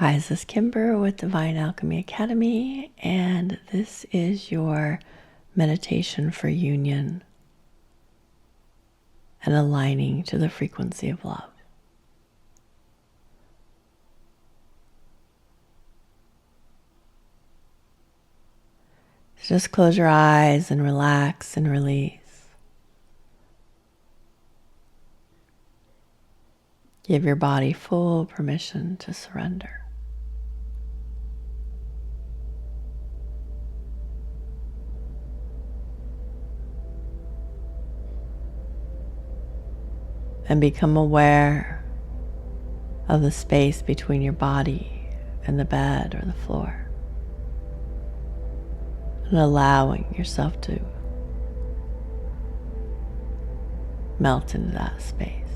Hi, this is Kimber with Divine Alchemy Academy, and this is your meditation for union and aligning to the frequency of love. So just close your eyes and relax and release. Give your body full permission to surrender. And become aware of the space between your body and the bed or the floor. And allowing yourself to melt into that space.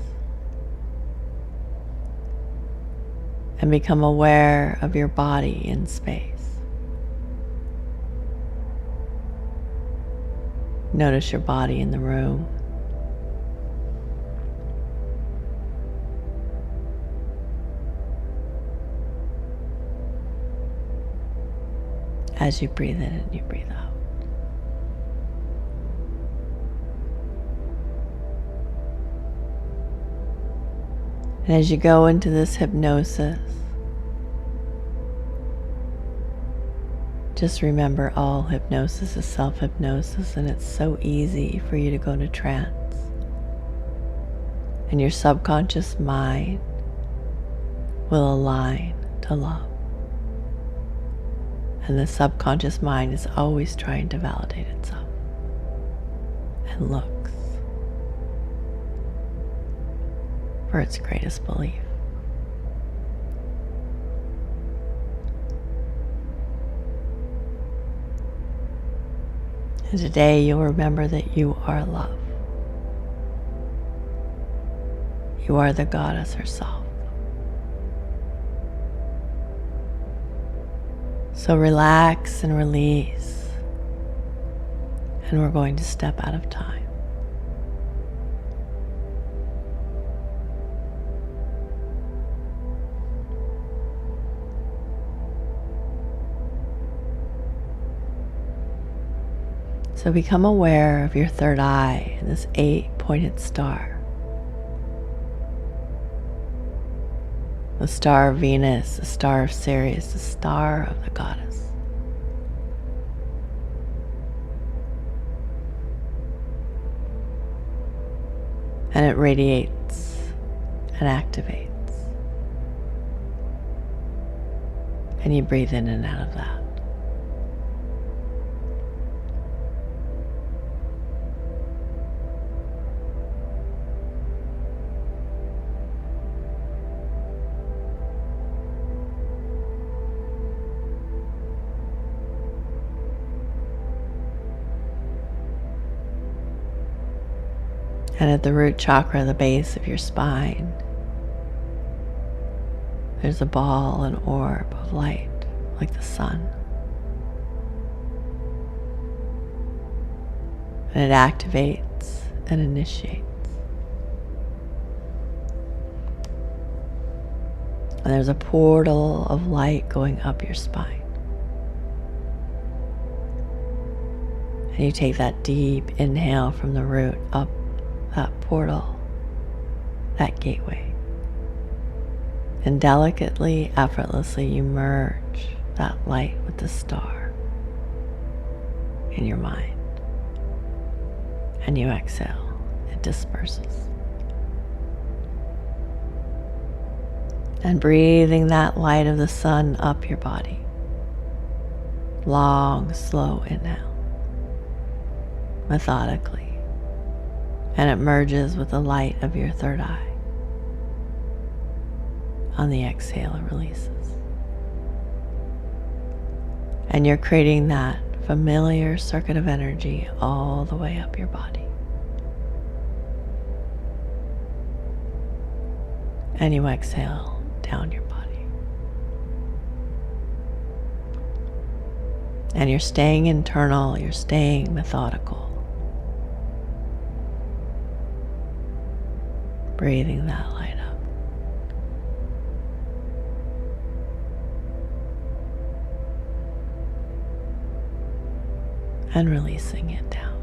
And become aware of your body in space. Notice your body in the room. As you breathe in and you breathe out. And as you go into this hypnosis, just remember all hypnosis is self-hypnosis, and it's so easy for you to go into trance. And your subconscious mind will align to love. And the subconscious mind is always trying to validate itself and looks for its greatest belief. And today you'll remember that you are love. You are the goddess herself. So relax and release, and we're going to step out of time. So become aware of your third eye and this 8-pointed star. The star of Venus, the star of Sirius, the star of the goddess. And it radiates and activates. And you breathe in and out of that. And at the root chakra, the base of your spine, there's a ball, an orb of light, like the sun. And it activates and initiates. And there's a portal of light going up your spine. And you take that deep inhale from the root up that portal, that gateway. And delicately, effortlessly, you merge that light with the star in your mind. And you exhale, it disperses. And breathing that light of the sun up your body. Long, slow inhale, methodically. And it merges with the light of your third eye. On the exhale, it releases. And you're creating that familiar circuit of energy all the way up your body. And you exhale down your body. And you're staying internal, you're staying methodical. Breathing that light up. and releasing it down.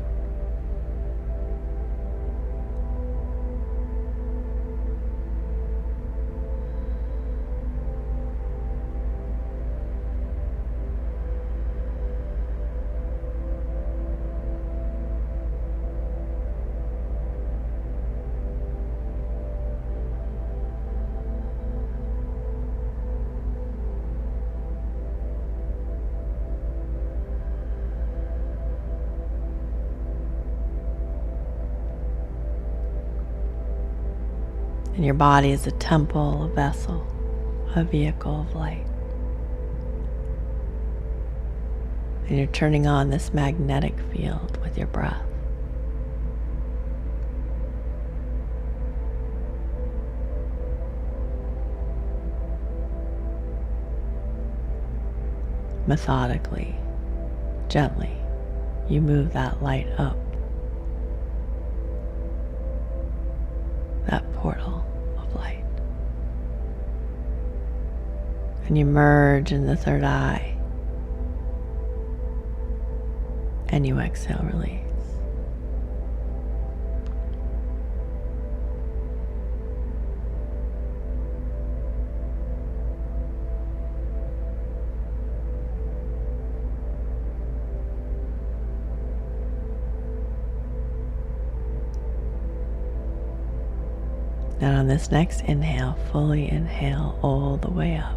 And your body is a temple, a vessel, a vehicle of light. And you're turning on this magnetic field with your breath. Methodically, gently, you move that light up, that portal of light. And you merge in the third eye, and you exhale, release. And on this next inhale, fully inhale all the way up.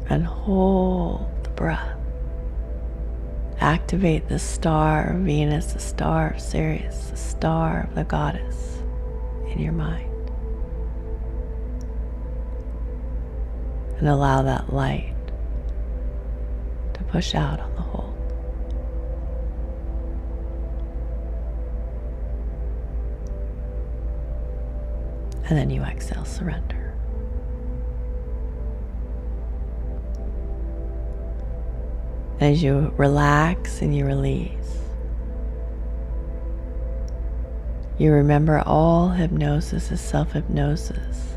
And hold the breath. Activate the star of Venus, the star of Sirius, the star of the goddess in your mind. And allow that light to push out on the hold. And then you exhale, surrender. As you relax and you release, you remember all hypnosis is self-hypnosis.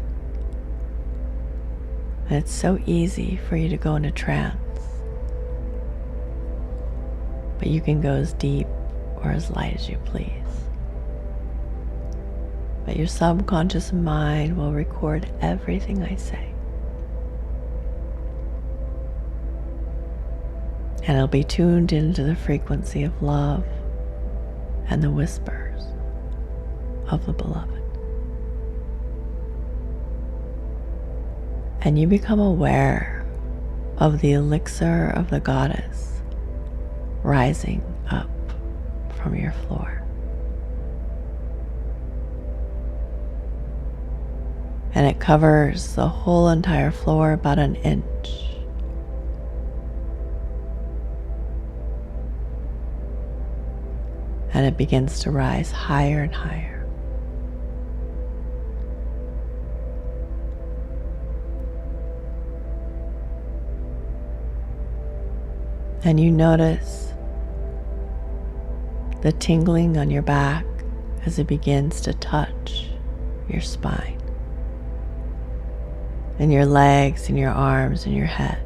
And it's so easy for you to go into trance. But you can go as deep or as light as you please. But your subconscious mind will record everything I say. And it'll be tuned into the frequency of love and the whispers of the beloved. And you become aware of the elixir of the goddess rising up from your floor. And it covers the whole entire floor about an inch. And it begins to rise higher and higher. And you notice the tingling on your back as it begins to touch your spine, and your legs and your arms and your head.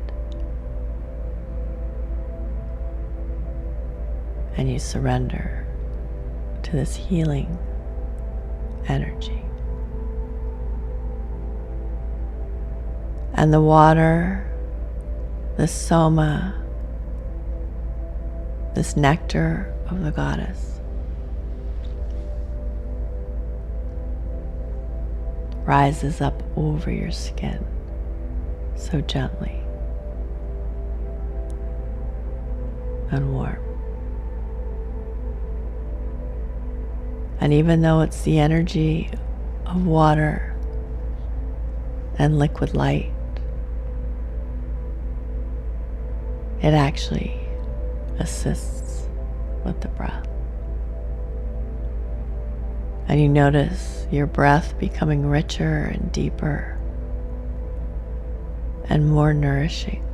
And you surrender to this healing energy. And the water, the soma, this nectar of the goddess, rises up over your skin so gently and warm. And even though it's the energy of water and liquid light, it actually assists with the breath. And you notice your breath becoming richer and deeper and more nourishing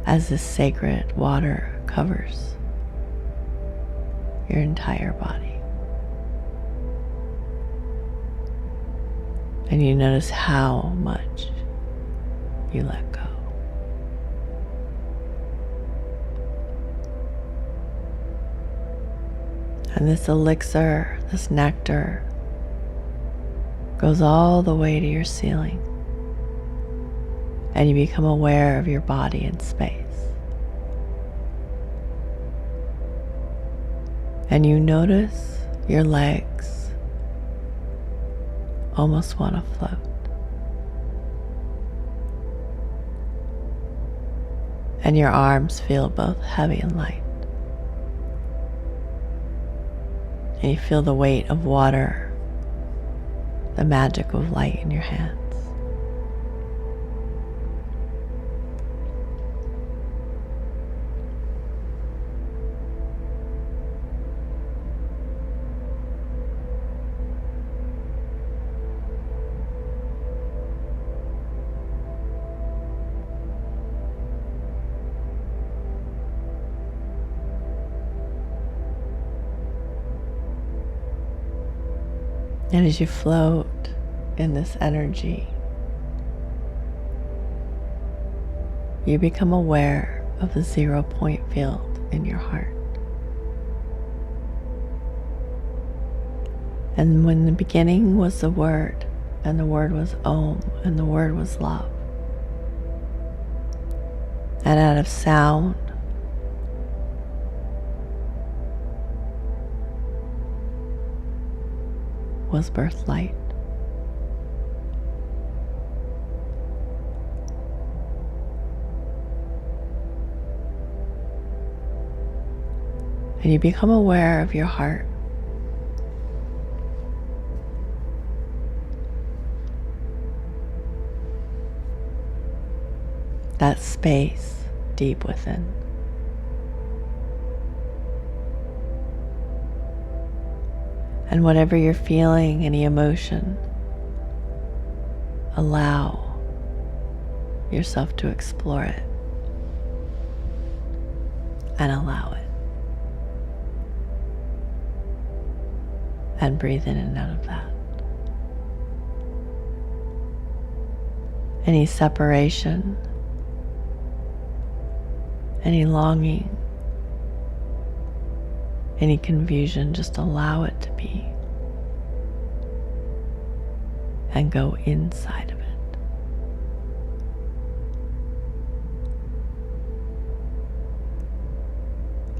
as this sacred water covers your entire body. And you notice how much you let go. And this elixir, this nectar, goes all the way to your ceiling. And you become aware of your body in space. And you notice your legs almost want to float. And your arms feel both heavy and light. And you feel the weight of water, the magic of light in your hands. And as you float in this energy, you become aware of the 0 point field in your heart. And when the beginning was the word, and the word was Om, and the word was love. And out of sound, was birth light. And you become aware of your heart. That space deep within. And whatever you're feeling, any emotion, allow yourself to explore it and allow it. And breathe in and out of that. Any separation, any longing, any confusion, just allow it to be. And go inside of it.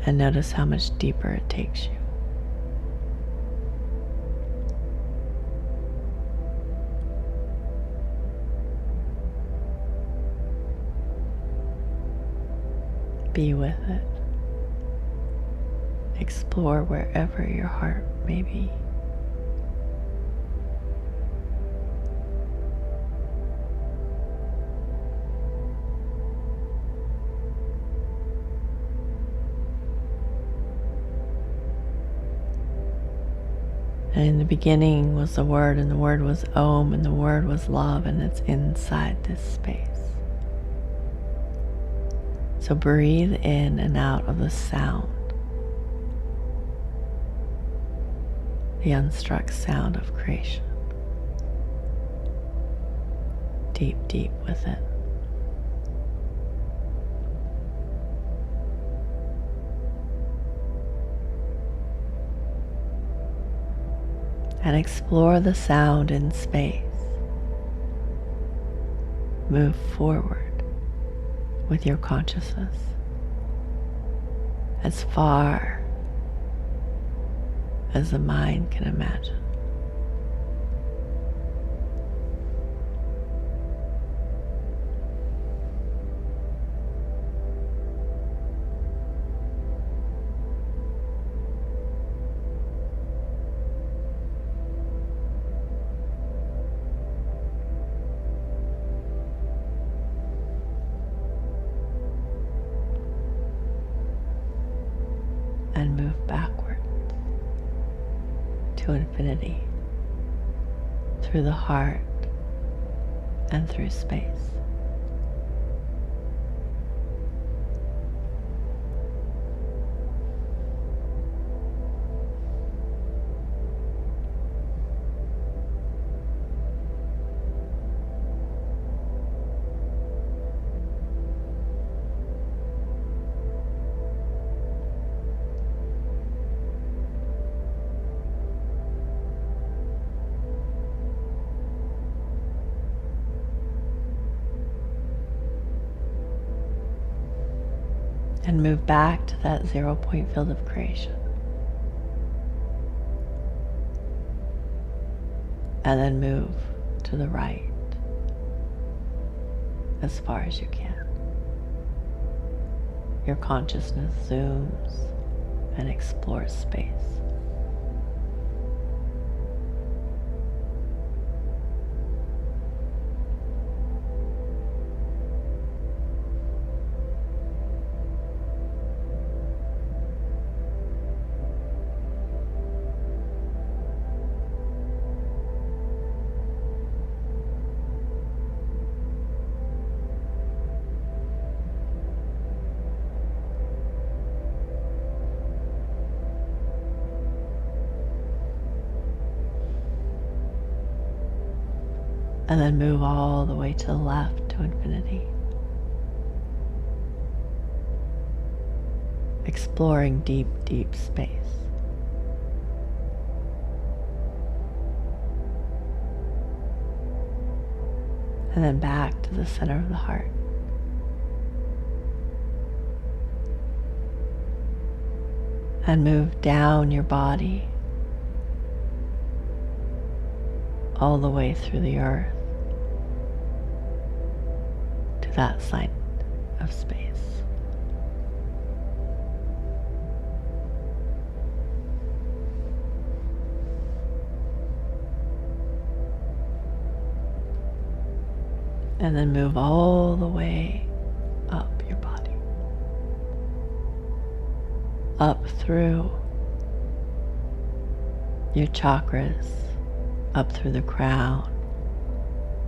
And notice how much deeper it takes you. Be with it. Explore wherever your heart may be. And in the beginning was the word, and the word was Om, and the word was love, and it's inside this space. So breathe in and out of the sound, the unstruck sound of creation, deep, deep within. And explore the sound in space. Move forward with your consciousness as far as the mind can imagine. And move backward to infinity, through the heart and through space. and move back to that 0 point field of creation. And then move to the right as far as you can. Your consciousness zooms and explores space. And then move all the way to the left to infinity. Exploring deep, deep space. And then back to the center of the heart. And move down your body all the way through the earth to that side of space. And then move all the way up your body. Up through your chakras, up through the crown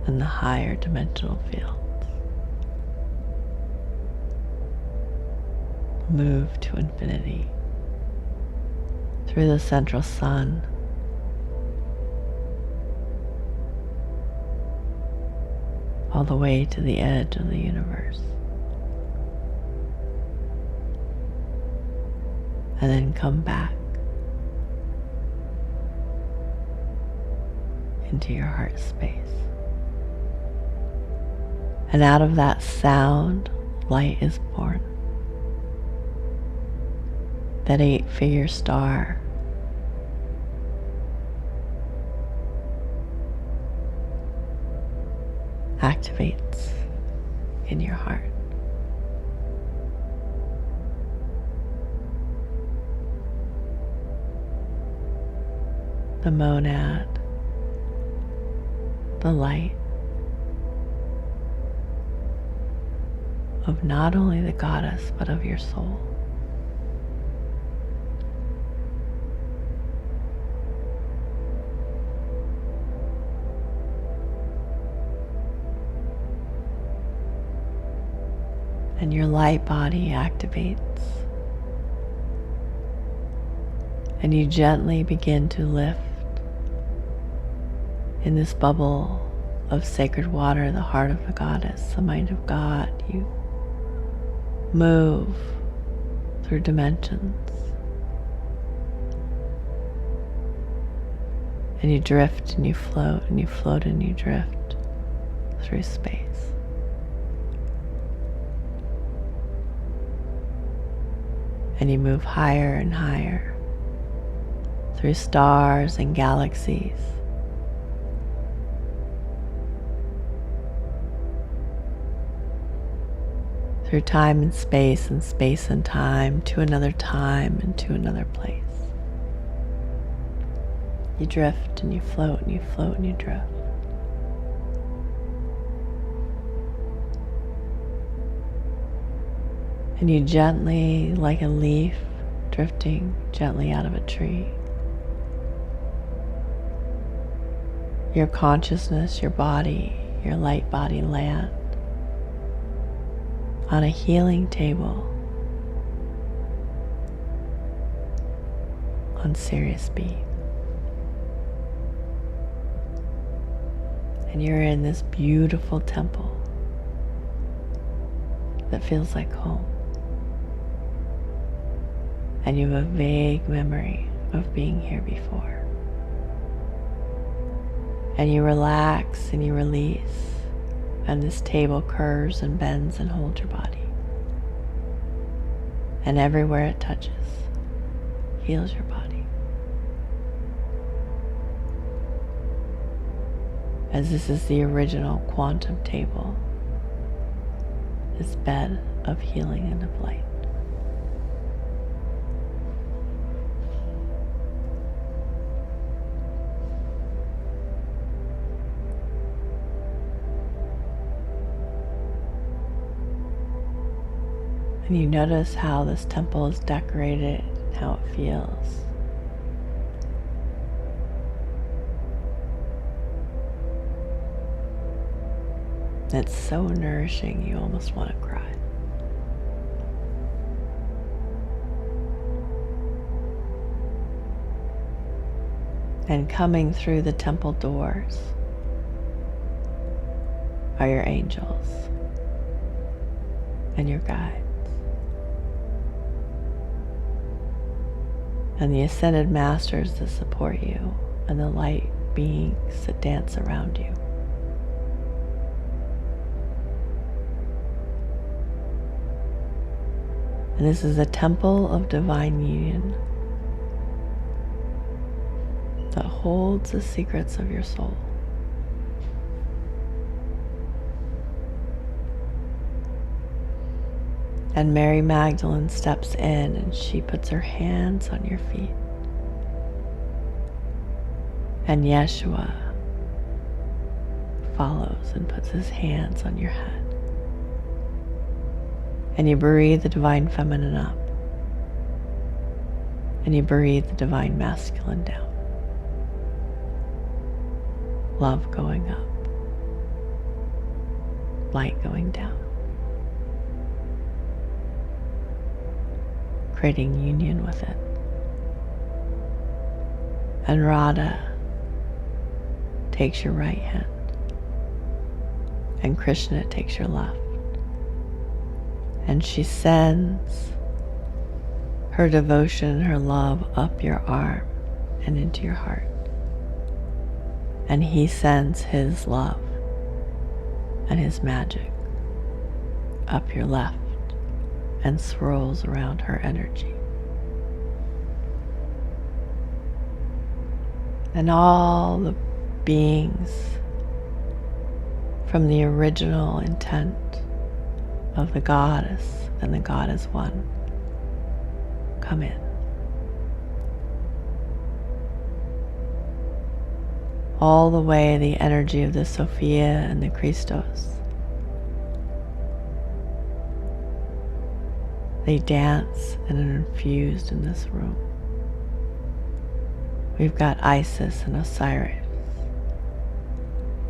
and the higher dimensional fields. Move to infinity through the central sun, all the way to the edge of the universe. And then come back into your heart space. And out of that sound, light is born. That 8-figure star activates in your heart. The monad, the light of not only the goddess but of your soul. And your light body activates, and you gently begin to lift in this bubble of sacred water, the heart of the goddess, the mind of God. You move through dimensions, and you drift and you float and you float and you drift through space. And you move higher and higher through stars and galaxies, through time and space and time, to another time and to another place. You drift and you float and you float and you drift. And you gently, like a leaf drifting gently out of a tree, your consciousness, your body, your light body land on a healing table on Sirius B. And you're in this beautiful temple that feels like home. And you have a vague memory of being here before. And you relax and you release, and this table curves and bends and holds your body. and everywhere it touches heals your body. As this is the original quantum table, this bed of healing and of light. And you notice how this temple is decorated and how it feels. It's so nourishing, you almost want to cry. And coming through the temple doors are your angels and your guides. And the ascended masters that support you, and the light beings that dance around you. And this is a temple of divine union that holds the secrets of your soul. And Mary Magdalene steps in and she puts her hands on your feet. And Yeshua follows and puts his hands on your head. And you breathe the divine feminine up. And you breathe the divine masculine down. Love going up. Light going down. Creating union with it. And Radha takes your right hand. And Krishna takes your left. And she sends her devotion, her love up your arm and into your heart. And he sends his love and his magic up your left and swirls around her energy. And all the beings from the original intent of the goddess and the God as one come in. All the way the energy of the Sophia and the Christos. They dance and are infused in this room. We've got Isis and Osiris,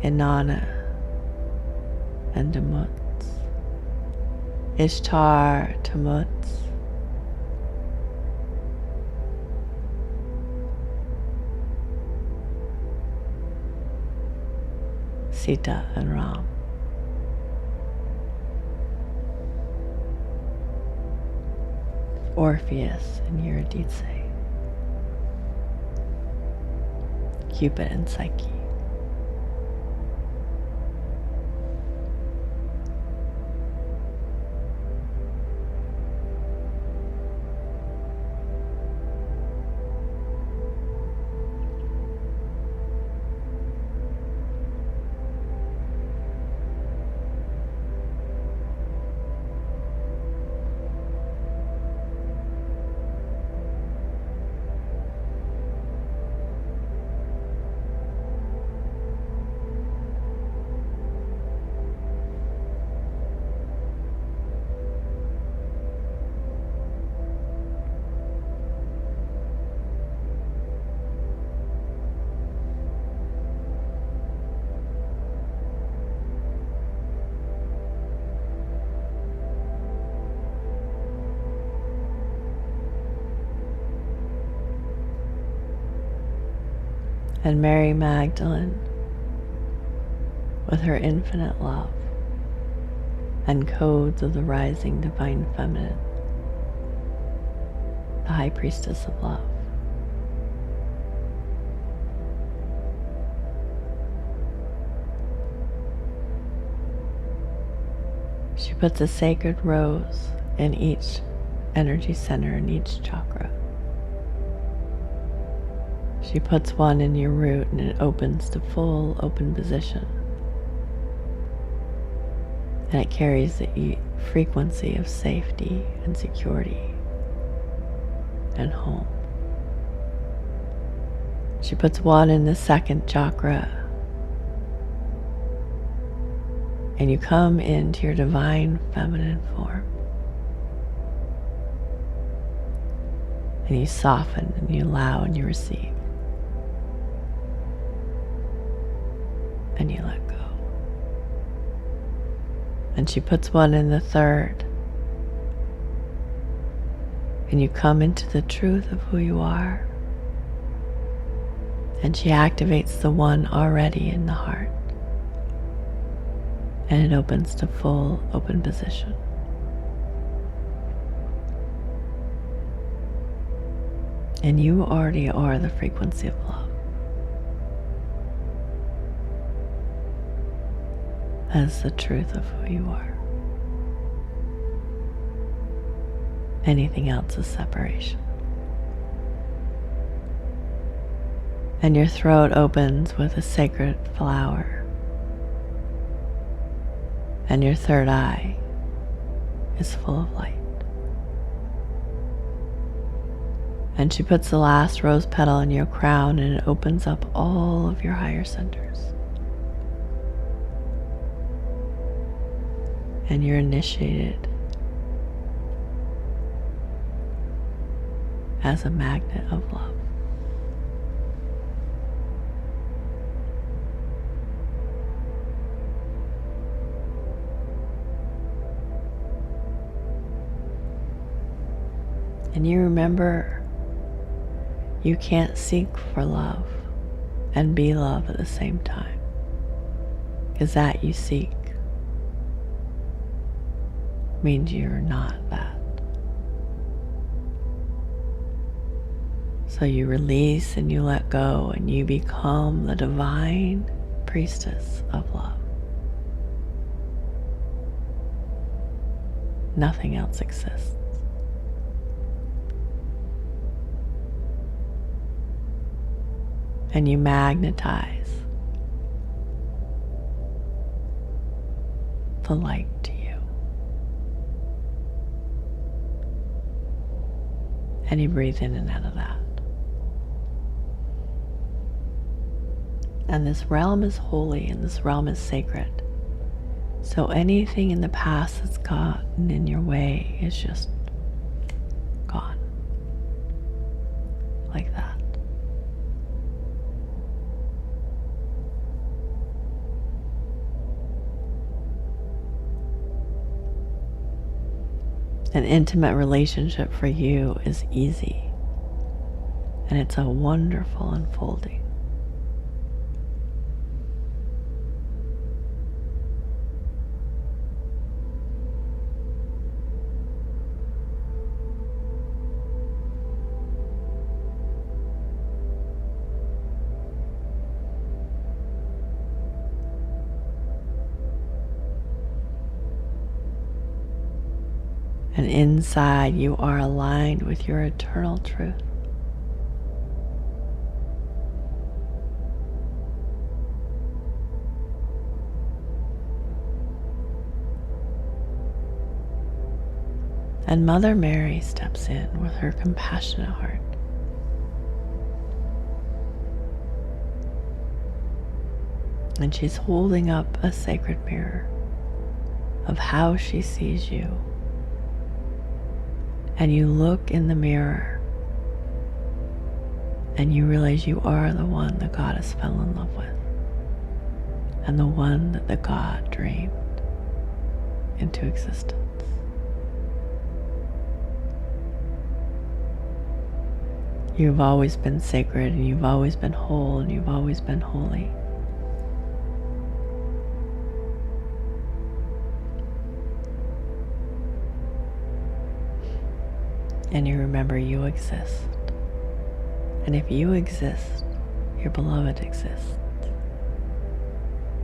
Inanna and Tammuz, Ishtar, Tammuz, Sita and Ram. Orpheus and Eurydice, Cupid and Psyche. And Mary Magdalene, with her infinite love and codes of the rising divine feminine, the high priestess of love. She puts a sacred rose in each energy center in each chakra. She puts one in your root and it opens to full open position. And it carries the frequency of safety and security and home. She puts one in the second chakra. And you come into your divine feminine form. And you soften and you allow and you receive. And you let go. And she puts one in the third. And you come into the truth of who you are. And she activates the one already in the heart. And it opens to full open position. And you already are the frequency of love. As the truth of who you are. Anything else is separation. And your throat opens with a sacred flower. And your third eye is full of light. And she puts the last rose petal in your crown and it opens up all of your higher centers. And you're initiated as a magnet of love. And you remember, you can't seek for love and be love at the same time. Because that you seek means you're not that. So you release and you let go and you become the divine priestess of love. Nothing else exists. And you magnetize the light to you. And you breathe in and out of that. And this realm is holy and this realm is sacred. So anything in the past that's gotten in your way is just gone. Like that. An intimate relationship for you is easy, and it's a wonderful unfolding. And inside you are aligned with your eternal truth. And Mother Mary steps in with her compassionate heart. And she's holding up a sacred mirror of how she sees you. And you look in the mirror and you realize you are the one the goddess fell in love with and the one that the god dreamed into existence. You've always been sacred and you've always been whole and you've always been holy. And you remember you exist. And if you exist, your beloved exists.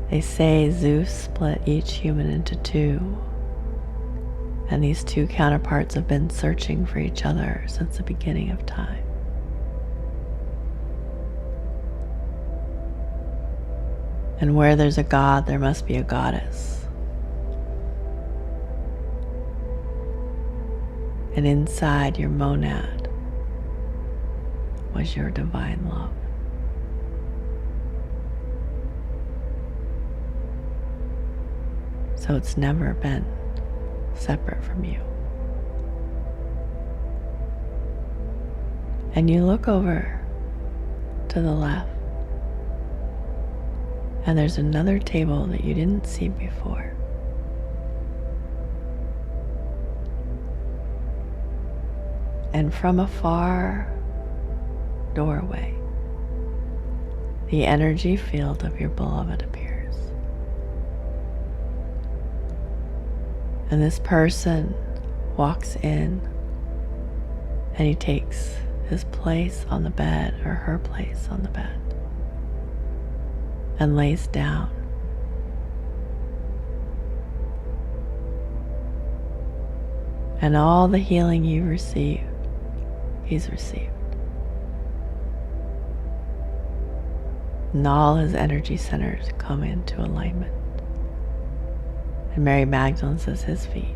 They say Zeus split each human into two. And these two counterparts have been searching for each other since the beginning of time. And where there's a god, there must be a goddess. And inside your monad was your divine love. So it's never been separate from you. And you look over to the left, and there's another table that you didn't see before. And from a far doorway, the energy field of your beloved appears. And this person walks in, and he takes his place on the bed, or her place on the bed, and lays down. And all the healing you received, he's received. And all his energy centers come into alignment. And Mary Magdalene is at his feet,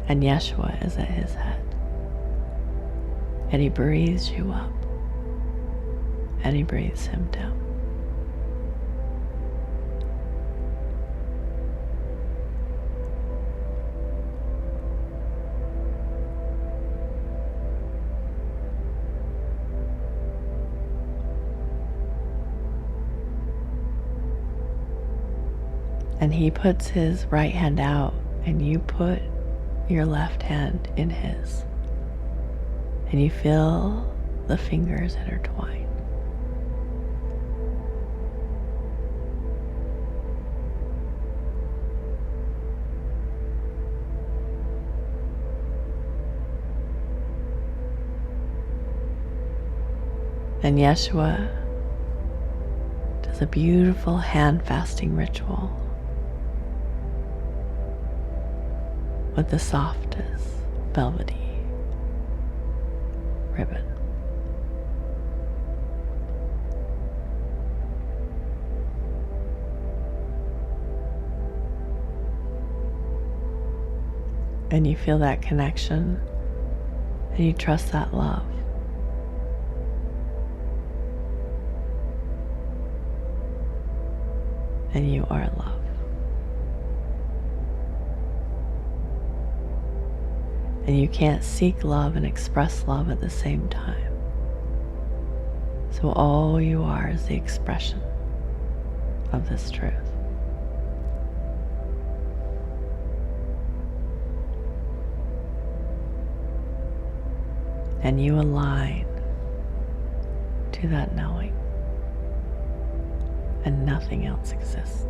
and Yeshua is at his head. And he breathes you up, and he breathes him down. And he puts his right hand out, and you put your left hand in his. And you feel the fingers intertwine. And Yeshua does a beautiful hand fasting ritual with the softest, velvety ribbon. And you feel that connection, and you trust that love. And you are love. And you can't seek love and express love at the same time. So all you are is the expression of this truth. And you align to that knowing, and nothing else exists.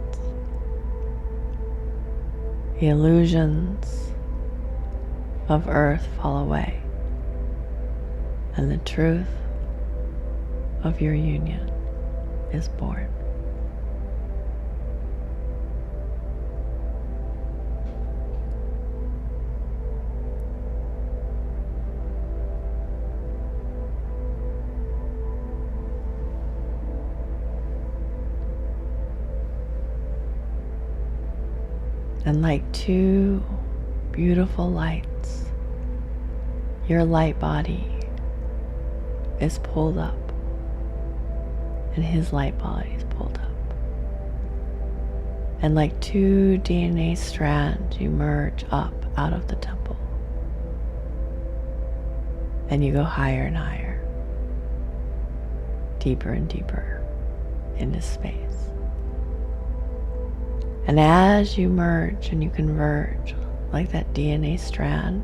The illusions of earth fall away, and the truth of your union is born. And like two beautiful lights, your light body is pulled up, and his light body is pulled up. And like two DNA strands, you merge up out of the temple, and you go higher and higher, deeper and deeper into space. And as you merge and you converge like that DNA strand,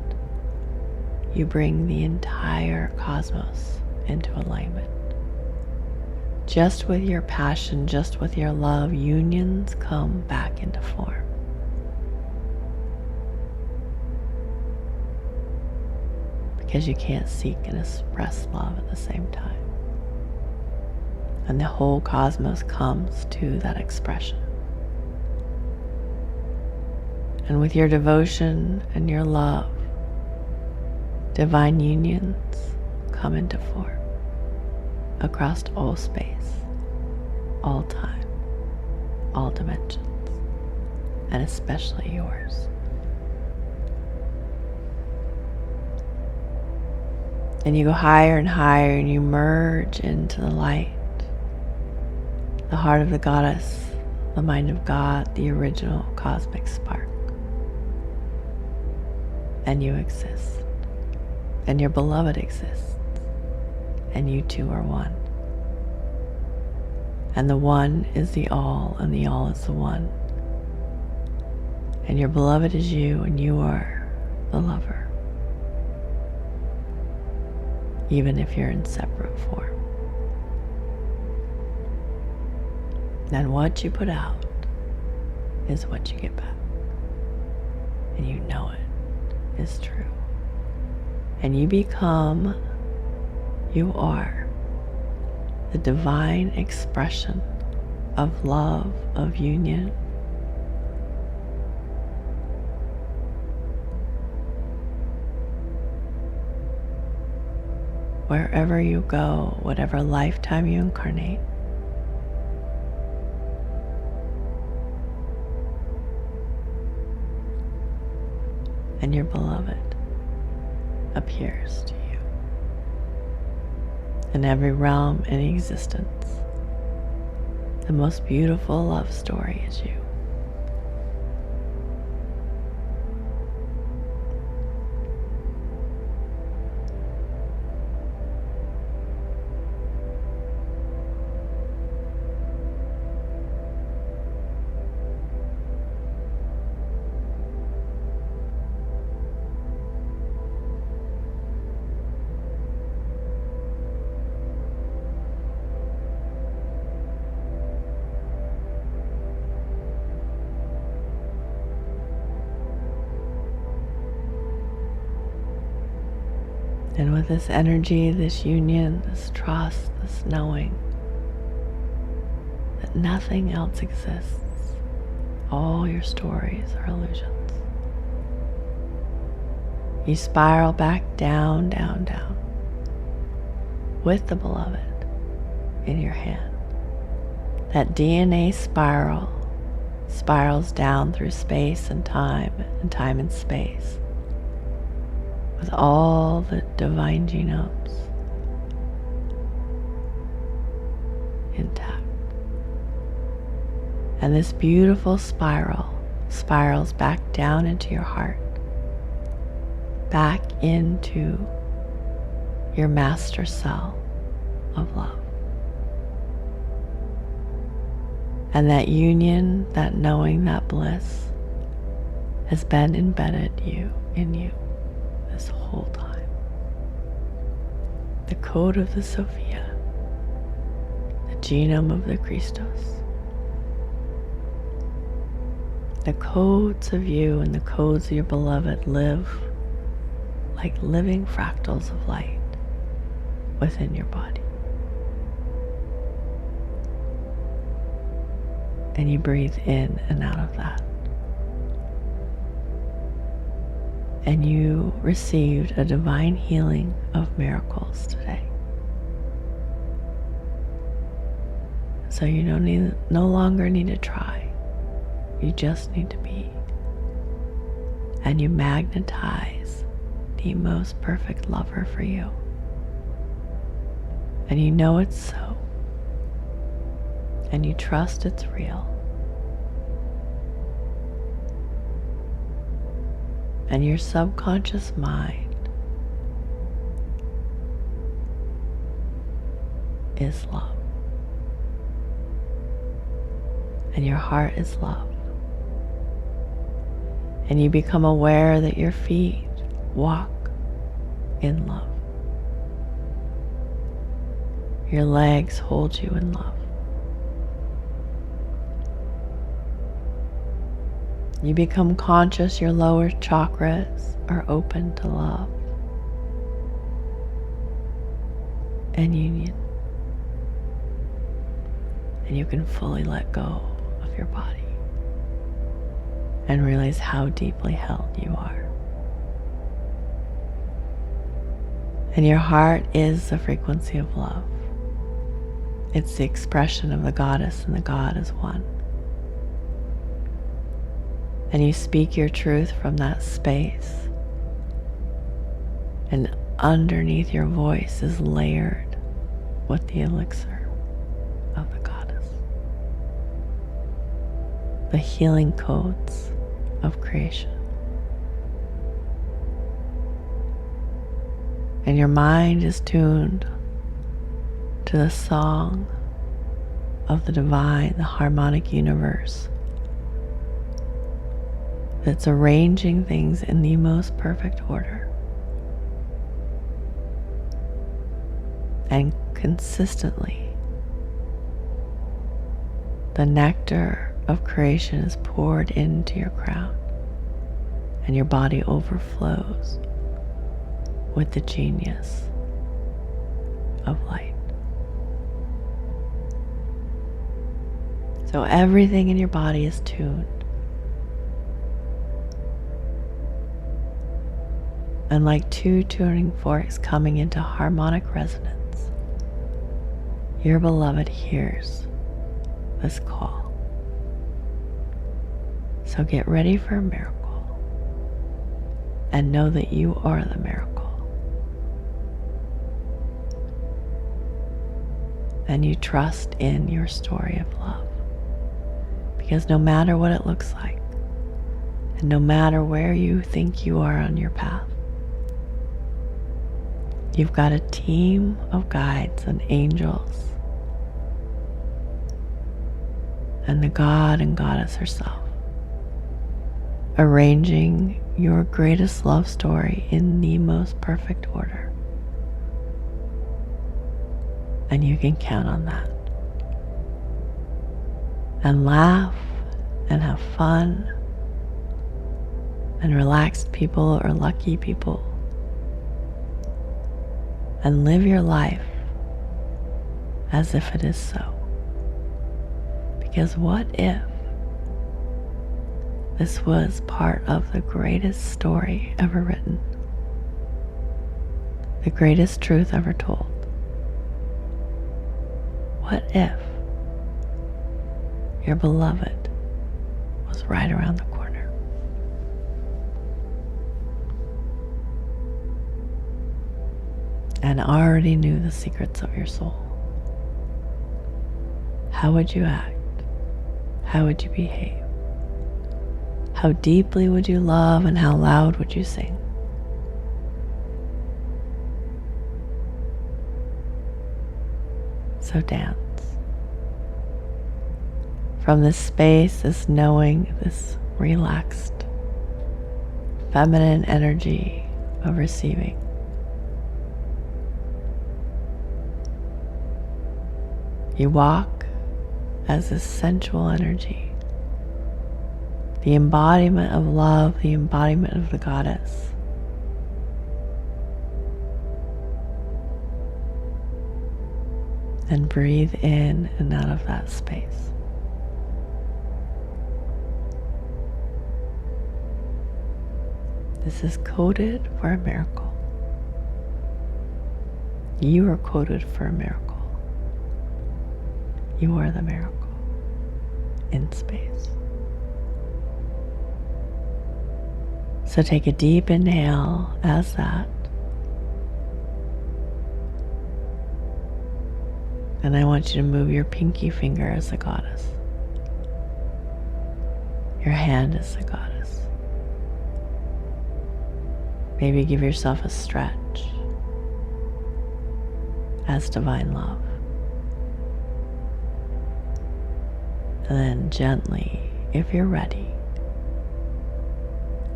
you bring the entire cosmos into alignment. Just with your passion, just with your love, unions come back into form. Because you can't seek and express love at the same time. And the whole cosmos comes to that expression. And with your devotion and your love, divine unions come into form across all space, all time, all dimensions, and especially yours. And you go higher and higher, and you merge into the light, the heart of the goddess, the mind of God, the original cosmic spark. And you exist, and your beloved exists, and you two are one. And the one is the all, and the all is the one. And your beloved is you, and you are the lover, even if you're in separate form. And what you put out is what you get back. And you know it is true. And you are the divine expression of love, of union. Wherever you go, whatever lifetime you incarnate, and your beloved appears to you. In every realm in existence, the most beautiful love story is you. And with this energy, this union, this trust, this knowing that nothing else exists, all your stories are illusions, you spiral back down, down, down, with the beloved in your hand. That DNA spiral spirals down through space and time and space, with all the divine genomes intact. And this beautiful spiral spirals back down into your heart, back into your master cell of love. And that union, that knowing, that bliss has been embedded in you this whole time. The code of the Sophia, the genome of the Christos, the codes of you and the codes of your beloved live like living fractals of light within your body. And you breathe in and out of that. And you received a divine healing of miracles today. So you no longer need to try. You just need to be. And you magnetize the most perfect lover for you. And you know it's so. And you trust it's real. And your subconscious mind is love. And your heart is love. And you become aware that your feet walk in love. Your legs hold you in love. You become conscious your lower chakras are open to love and union. And you can fully let go of your body. and realize how deeply held you are. And your heart is the frequency of love. It's the expression of the goddess, and the God is one. And you speak your truth from that space. And underneath your voice is layered with the elixir of the goddess. The healing codes of creation. And your mind is tuned to the song of the divine, the harmonic universe that's arranging things in the most perfect order. And consistently, the nectar of creation is poured into your crown, and your body overflows with the genius of light. So everything in your body is tuned. And like two tuning forks coming into harmonic resonance, your beloved hears this call. So get ready for a miracle and know that you are the miracle. And you trust in your story of love. Because no matter what it looks like, and no matter where you think you are on your path, you've got a team of guides and angels and the God and Goddess herself, arranging your greatest love story in the most perfect order. And you can count on that. And laugh and have fun. And relaxed people are lucky people. And live your life as if it is so. Because what if this was part of the greatest story ever written? The greatest truth ever told? What if your beloved was right around the corner? And already knew the secrets of your soul? How would you act? How would you behave? How deeply would you love, and how loud would you sing? So dance. From this space, this knowing, this relaxed, feminine energy of receiving. You walk as this sensual energy, the embodiment of love, the embodiment of the goddess. And breathe in and out of that space. This is coded for a miracle. You are coded for a miracle. You are the miracle in space. So take a deep inhale as that. And I want you to move your pinky finger as the goddess. Your hand is the goddess. Maybe give yourself a stretch as divine love. And then gently, if you're ready,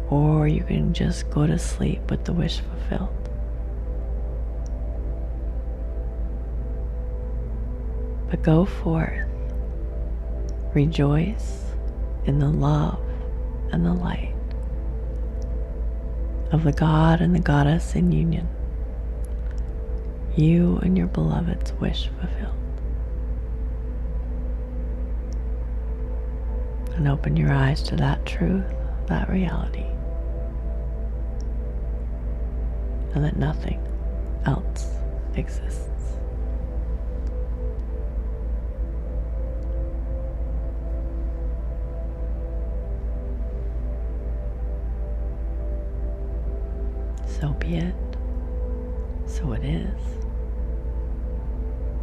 or you can just go to sleep with the wish fulfilled. But go forth, rejoice in the love and the light of the God and the Goddess in union, you and your beloved's wish fulfilled. And open your eyes to that truth, that reality. And that nothing else exists. So be it. So it is.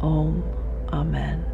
Om. Amen.